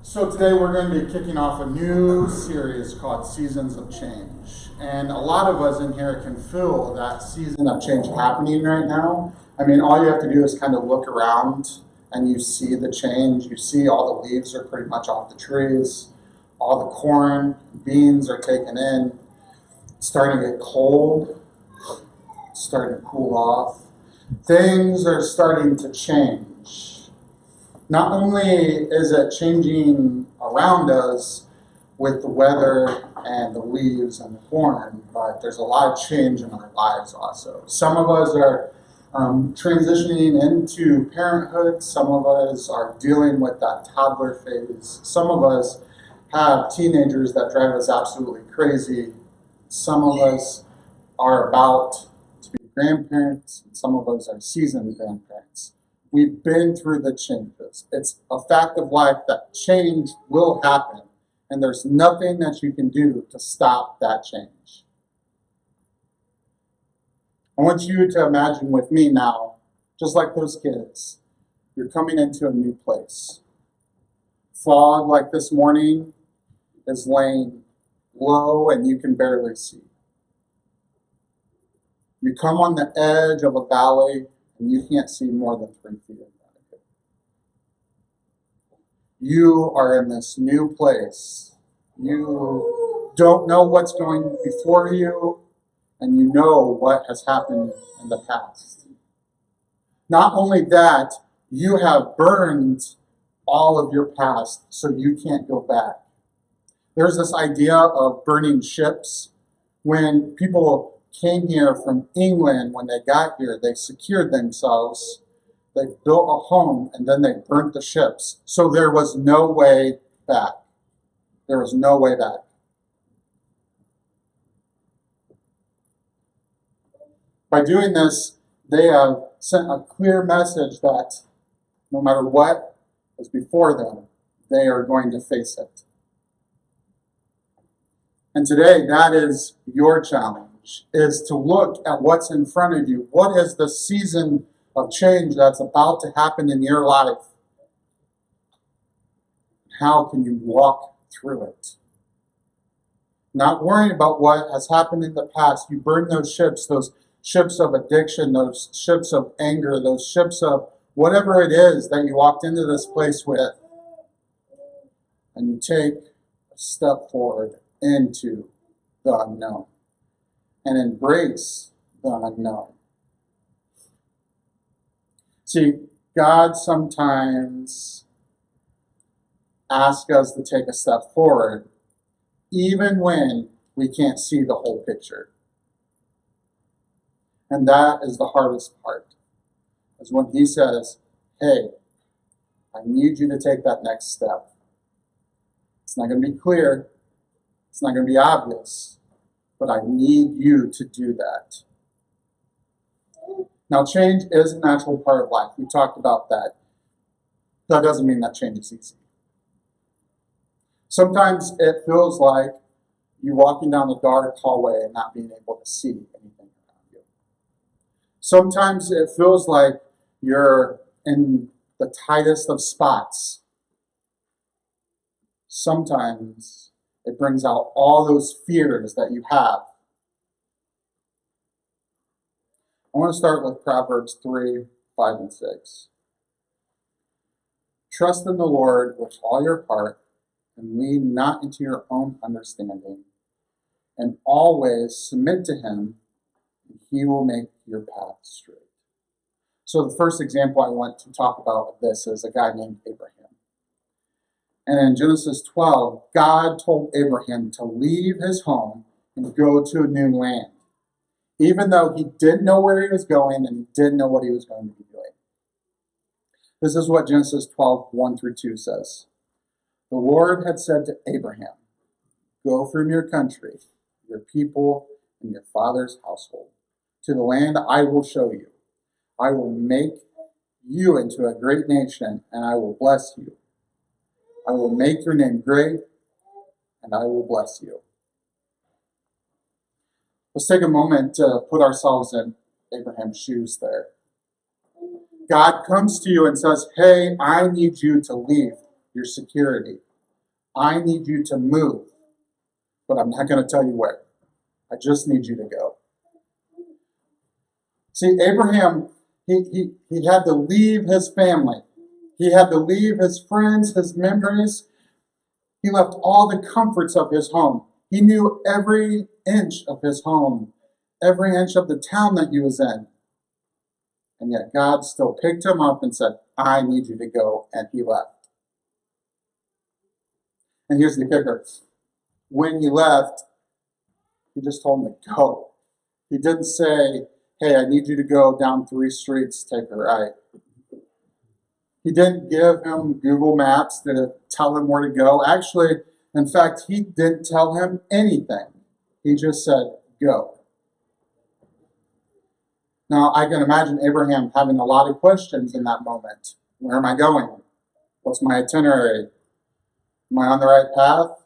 So today we're going to be kicking off a new series called Seasons of Change. And a lot of us in here can feel that season of change happening right now. I mean, all you have to do is kind of look around and you see the change. You see all the leaves are pretty much off the trees. All the corn, beans are taken in. It's starting to get cold. It's starting to cool off. Things are starting to change. Not only is it changing around us with the weather and the leaves and the corn, but there's a lot of change in our lives also. Some of us are transitioning into parenthood. Some of us are dealing with that toddler phase. Some of us have teenagers that drive us absolutely crazy. Some of us are about to be grandparents, and some of us are seasoned grandparents. We've been through the changes. It's a fact of life that change will happen, and there's nothing that you can do to stop that change. I want you to imagine with me now, just like those kids, you're coming into a new place. Fog, like this morning, is laying low and you can barely see. You come on the edge of a valley and you can't see more than 3 feet in front of you. You are in this new place. You don't know what's going before you, and you know what has happened in the past. Not only that, you have burned all of your past, so you can't go back. There's this idea of burning ships. When people came here from England, when they got here, they secured themselves, they built a home, and then they burnt the ships. So there was no way back. There was no way back. By doing this, they have sent a clear message that no matter what is before them, they are going to face it. And today, that is your challenge, is to look at what's in front of you. What is the season of change that's about to happen in your life? How can you walk through it? Not worrying about what has happened in the past. You burn those ships of addiction, those ships of anger, those ships of whatever it is that you walked into this place with. And you take a step forward into the unknown and embrace the unknown. See, God sometimes asks us to take a step forward even when we can't see the whole picture. And that is the hardest part, is when he says, hey, I need you to take that next step. It's not going to be clear. It's not going to be obvious, but I need you to do that. Now, change is a natural part of life. We talked about that. That doesn't mean that change is easy. Sometimes it feels like you walking down the dark hallway and not being able to see anything around you. Sometimes it feels like you're in the tightest of spots. Sometimes it brings out all those fears that you have. I want to start with Proverbs 3, 5, and 6. Trust in the Lord with all your heart and lean not into your own understanding. And always submit to him, and he will make your path straight. So the first example I want to talk about of this is a guy named Abraham. And in Genesis 12, God told Abraham to leave his home and go to a new land, even though he didn't know where he was going and he didn't know what he was going to be doing. This is what Genesis 12, 1 through 2 says. The Lord had said to Abraham, go from your country, your people, and your father's household, to the land I will show you. I will make you into a great nation, and I will bless you. I will make your name great, and I will bless you. Let's take a moment to put ourselves in Abraham's shoes there. God comes to you and says, hey, I need you to leave your security. I need you to move, but I'm not going to tell you where. I just need you to go. See, Abraham, he had to leave his family. He had to leave his friends, his memories. He left all the comforts of his home. He knew every inch of his home, every inch of the town that he was in. And yet God still picked him up and said, I need you to go. And he left. And here's the kicker. When he left, he just told him to go. He didn't say, hey, I need you to go down 3 streets, take a right. He didn't give him Google Maps to tell him where to go. Actually, in fact, he didn't tell him anything. He just said, go. Now, I can imagine Abraham having a lot of questions in that moment. Where am I going? What's my itinerary? Am I on the right path?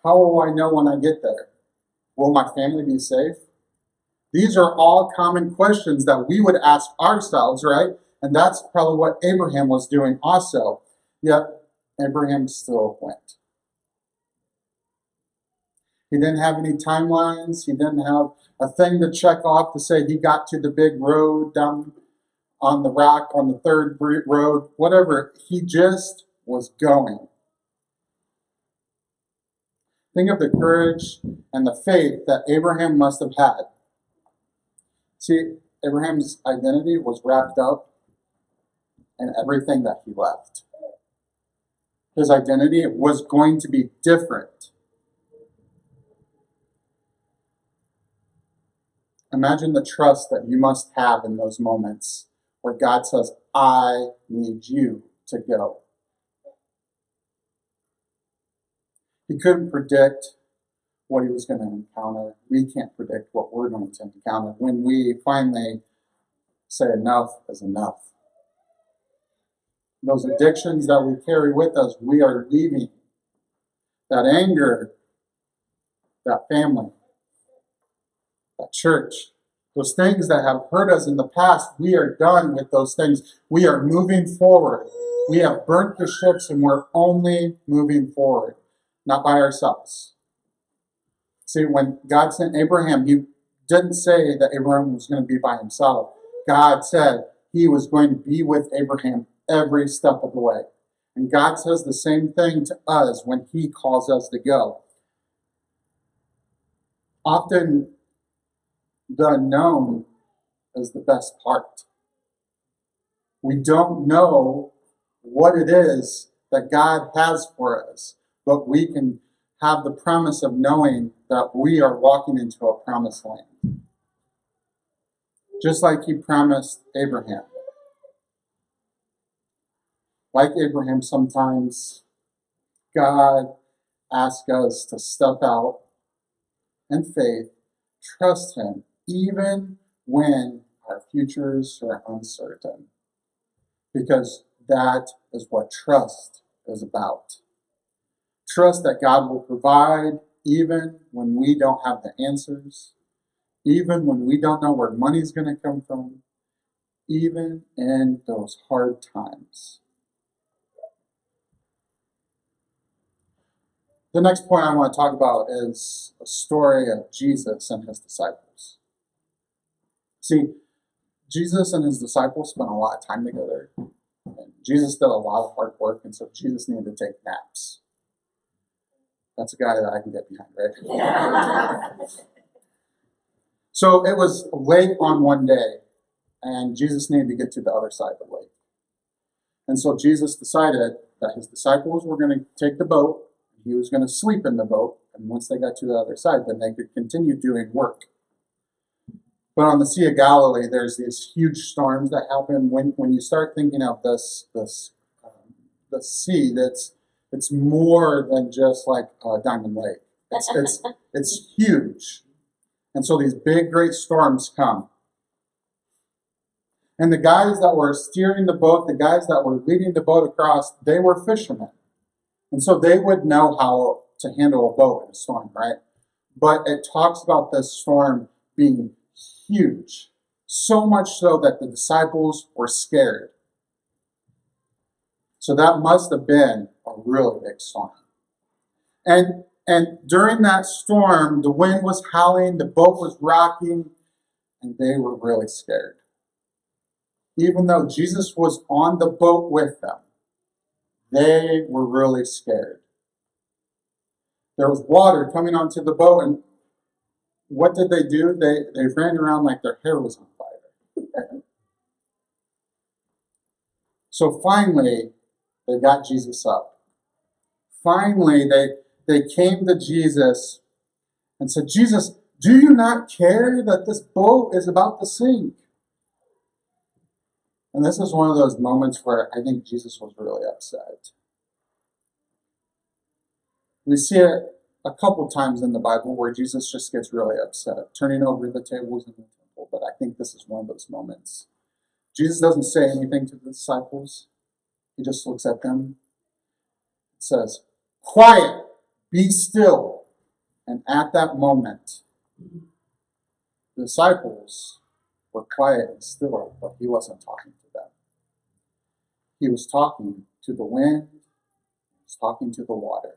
How will I know when I get there? Will my family be safe? These are all common questions that we would ask ourselves, right? And that's probably what Abraham was doing also. Yet, Abraham still went. He didn't have any timelines. He didn't have a thing to check off to say he got to the big road down on the rock, on the 3rd road, whatever. He just was going. Think of the courage and the faith that Abraham must have had. See, Abraham's identity was wrapped up in everything that he left. His identity was going to be different. Imagine the trust that you must have in those moments where God says, I need you to go. He couldn't predict what he was going to encounter. We can't predict what we're going to encounter when we finally say enough is enough. Those addictions that we carry with us, we are leaving. That anger, that family, that church, those things that have hurt us in the past, we are done with those things. We are moving forward. We have burnt the ships and we're only moving forward, not by ourselves. See, when God sent Abraham, he didn't say that Abraham was going to be by himself. God said he was going to be with Abraham every step of the way. And God says the same thing to us when he calls us to go. Often, the unknown is the best part. We don't know what it is that God has for us, but we can have the promise of knowing that we are walking into a promised land. Just like he promised Abraham. Like Abraham, sometimes God asks us to step out in faith, trust him, even when our futures are uncertain. Because that is what trust is about. Trust that God will provide even when we don't have the answers, even when we don't know where money's going to come from, even in those hard times. The next point I want to talk about is a story of Jesus and his disciples. See, Jesus and his disciples spent a lot of time together. And Jesus did a lot of hard work, and so Jesus needed to take naps. That's a guy that I can get behind, right? Yeah. So it was late on one day, and Jesus needed to get to the other side of the lake. And so Jesus decided that his disciples were going to take the boat. He was going to sleep in the boat, and once they got to the other side, then they could continue doing work. But on the Sea of Galilee, there's these huge storms that happen. When you start thinking of the sea, it's more than just like Diamond Lake. It's huge, and so these big, great storms come. And the guys that were steering the boat, the guys that were leading the boat across, they were fishermen, and so they would know how to handle a boat in a storm, right? But it talks about this storm being huge, so much so that the disciples were scared. So that must have been a really big storm. And during that storm, the wind was howling, the boat was rocking, and they were really scared. Even though Jesus was on the boat with them, they were really scared. There was water coming onto the boat, and what did they do? They ran around like their hair was on fire. So finally, they got Jesus up. Finally, they came to Jesus and said, Jesus, do you not care that this boat is about to sink? And this is one of those moments where I think Jesus was really upset. We see it a couple times in the Bible where Jesus just gets really upset, turning over the tables in the temple, but I think this is one of those moments. Jesus doesn't say anything to the disciples. He just looks at them and says, quiet, be still. And at that moment, the disciples were quiet and still, but he wasn't talking to them. He was talking to the wind, he was talking to the water.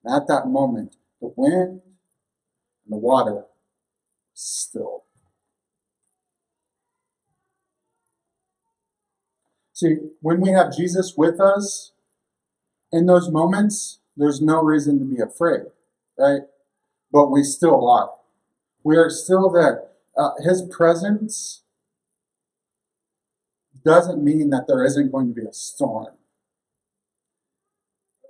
And at that moment, the wind and the water were still. See, when we have Jesus with us, in those moments, there's no reason to be afraid, right? But we still are. We are still there. His presence doesn't mean that there isn't going to be a storm.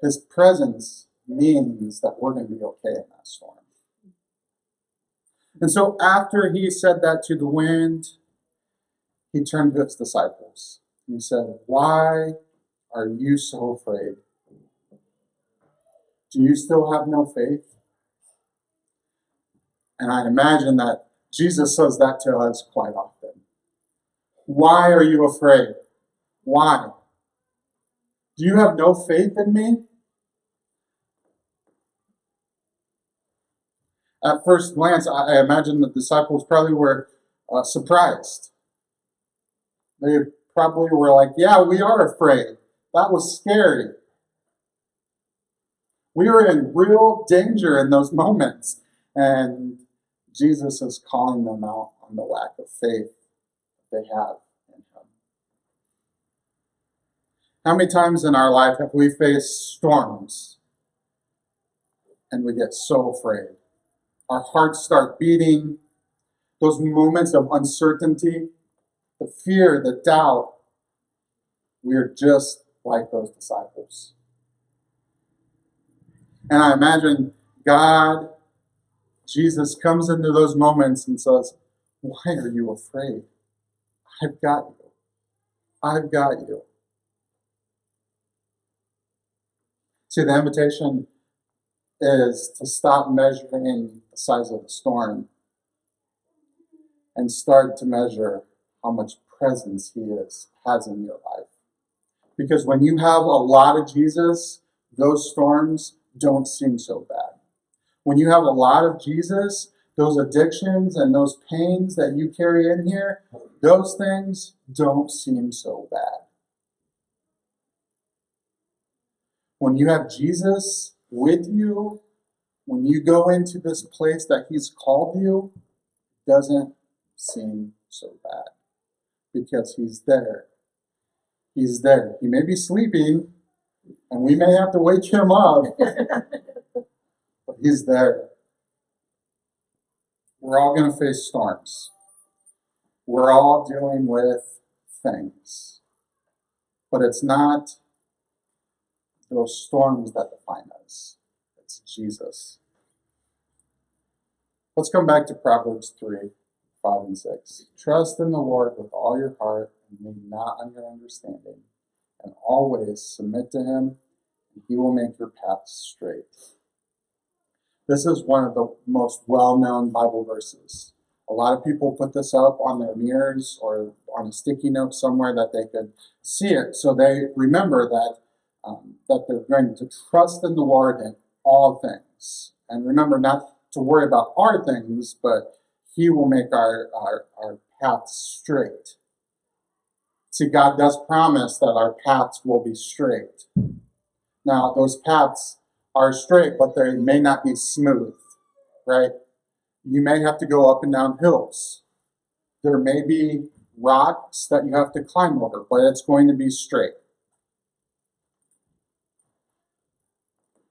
His presence means that we're going to be okay in that storm. And so after he said that to the wind, he turned to his disciples. And he said, why are you so afraid? Do you still have no faith? And I imagine that Jesus says that to us quite often. Why are you afraid? Why? Do you have no faith in me? At first glance, I imagine the disciples probably were surprised. They probably were like, yeah, we are afraid. That was scary. We were in real danger in those moments. And Jesus is calling them out on the lack of faith they have in him. How many times in our life have we faced storms and we get so afraid? Our hearts start beating. Those moments of uncertainty, the fear, the doubt, we are just like those disciples. And I imagine God, Jesus comes into those moments and says, why are you afraid? I've got you. I've got you. See, the invitation is to stop measuring the size of the storm and start to measure how much presence he has in your life. Because when you have a lot of Jesus, those storms don't seem so bad. When you have a lot of Jesus, those addictions and those pains that you carry in here, those things don't seem so bad. When you have Jesus with you, when you go into this place that he's called you, it doesn't seem so bad because he's there. He's there. He may be sleeping, and we may have to wake him up, but he's there. We're all going to face storms. We're all dealing with things. But it's not those storms that define us. It's Jesus. Let's come back to Proverbs 3, 5 and 6. Trust in the Lord with all your heart and lean not on your understanding, and always submit to him, and he will make your paths straight. This is one of the most well-known Bible verses. A lot of people put this up on their mirrors or on a sticky note somewhere that they could see it, so they remember that they're going to trust in the Lord in all things. And remember not to worry about our things, but he will make our paths straight. See, God does promise that our paths will be straight. Now, those paths are straight, but they may not be smooth, right? You may have to go up and down hills. There may be rocks that you have to climb over, but it's going to be straight.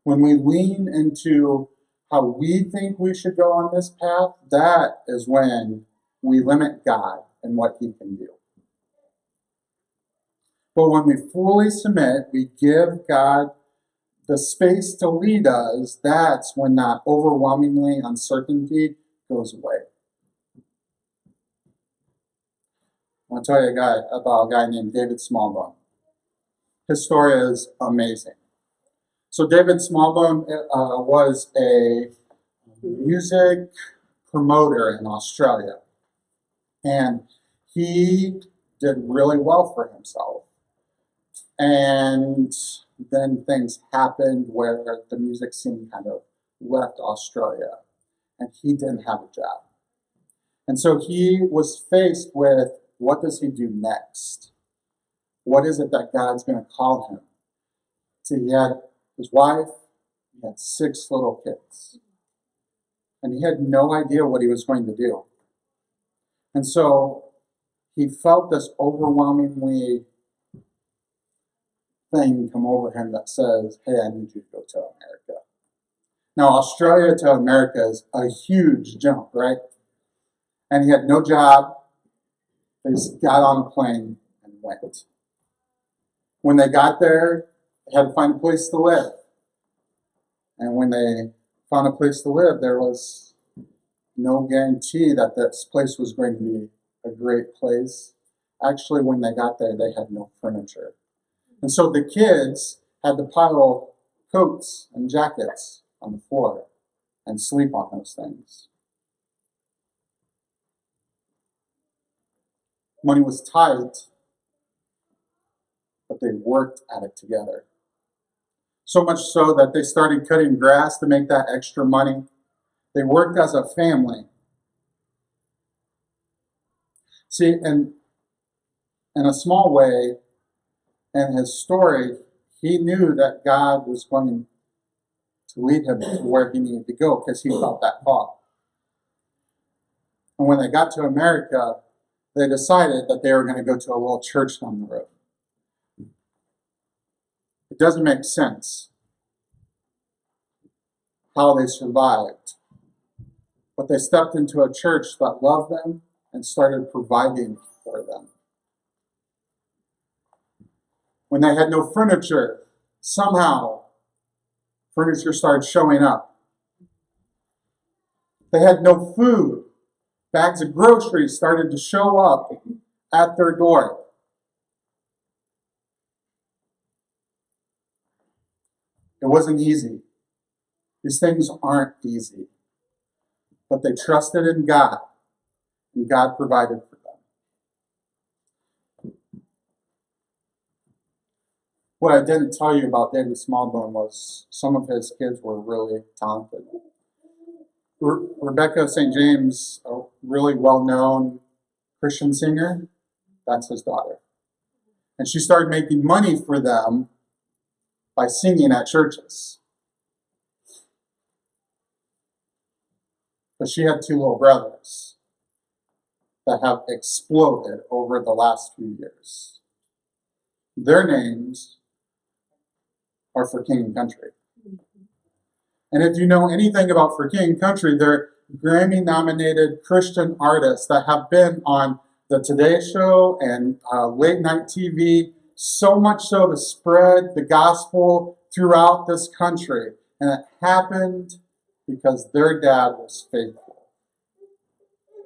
When we lean into how we think we should go on this path, that is when we limit God and what he can do. But when we fully submit, we give God the space to lead us, that's when that overwhelmingly uncertainty goes away. I want to tell you about a guy named David Smallbone. His story is amazing. So David Smallbone was a music promoter in Australia. And he did really well for himself. And then things happened where the music scene kind of left Australia. And he didn't have a job. And so he was faced with, what does he do next? What is it that God's going to call him? So he had his wife, he had 6 little kids. And he had no idea what he was going to do. And so he felt this overwhelmingly thing come over him that says, hey, I need you to go to America. Now, Australia to America is a huge jump, right? And he had no job. They just got on a plane and went. When they got there, they had to find a place to live. And when they found a place to live, there was no guarantee that this place was going to be a great place. Actually, when they got there, they had no furniture. And so the kids had to pile coats and jackets on the floor and sleep on those things. Money was tight, but they worked at it together. So much so that they started cutting grass to make that extra money. They worked as a family. See, and in a small way, in his story, he knew that God was going to lead him to where he needed to go because he felt that call. And when they got to America, they decided that they were going to go to a little church down the road. It doesn't make sense how they survived. But they stepped into a church that loved them and started providing for them. When they had no furniture, somehow furniture started showing up. They had no food. Bags of groceries started to show up at their door. It wasn't easy. These things aren't easy. But they trusted in God, and God provided for them. What I didn't tell you about David Smallbone was some of his kids were really talented. Rebecca St. James, a really well-known Christian singer, that's his daughter. And she started making money for them by singing at churches. But she had 2 little brothers that have exploded over the last few years. Their names are For King and Country. And if you know anything about For King and Country, they're Grammy-nominated Christian artists that have been on the Today Show and late night TV, so much so to spread the gospel throughout this country. And it happened because their dad was faithful.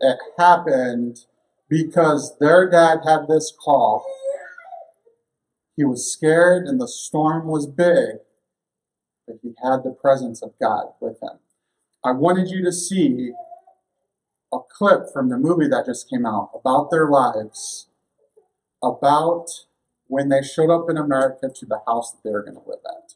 It happened because their dad had this call. He was scared and the storm was big, but he had the presence of God with him. I wanted you to see a clip from the movie that just came out about their lives, about when they showed up in America to the house that they were going to live at.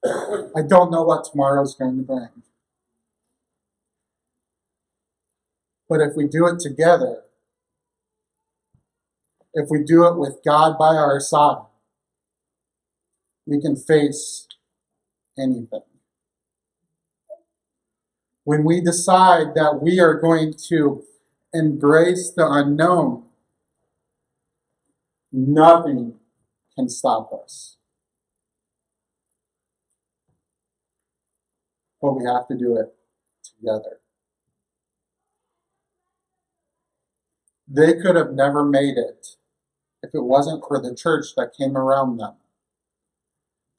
I don't know what tomorrow's going to bring. But if we do it together, if we do it with God by our side, we can face anything. When we decide that we are going to embrace the unknown, nothing can stop us. But we have to do it together. They could have never made it if it wasn't for the church that came around them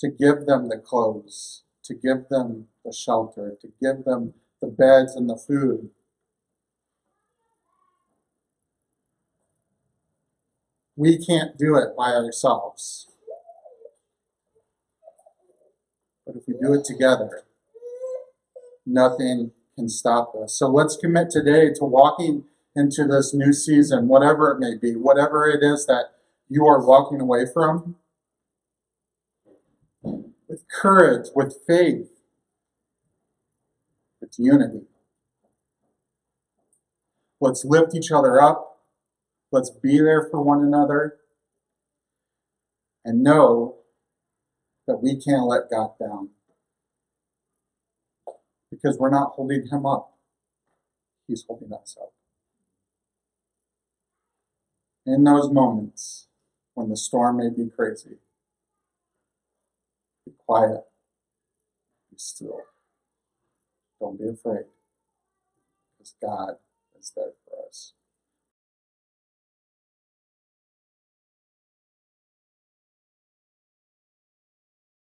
to give them the clothes, to give them the shelter, to give them the beds and the food. We can't do it by ourselves. But if we do it together, nothing can stop us. So let's commit today to walking into this new season, whatever it may be, whatever it is that you are walking away from, with courage, with faith, with unity. Let's lift each other up. Let's be there for one another. And know that we can't let God down. Because we're not holding him up. He's holding us up. In those moments when the storm may be crazy, be quiet. Be still. Don't be afraid. Because God is there for us.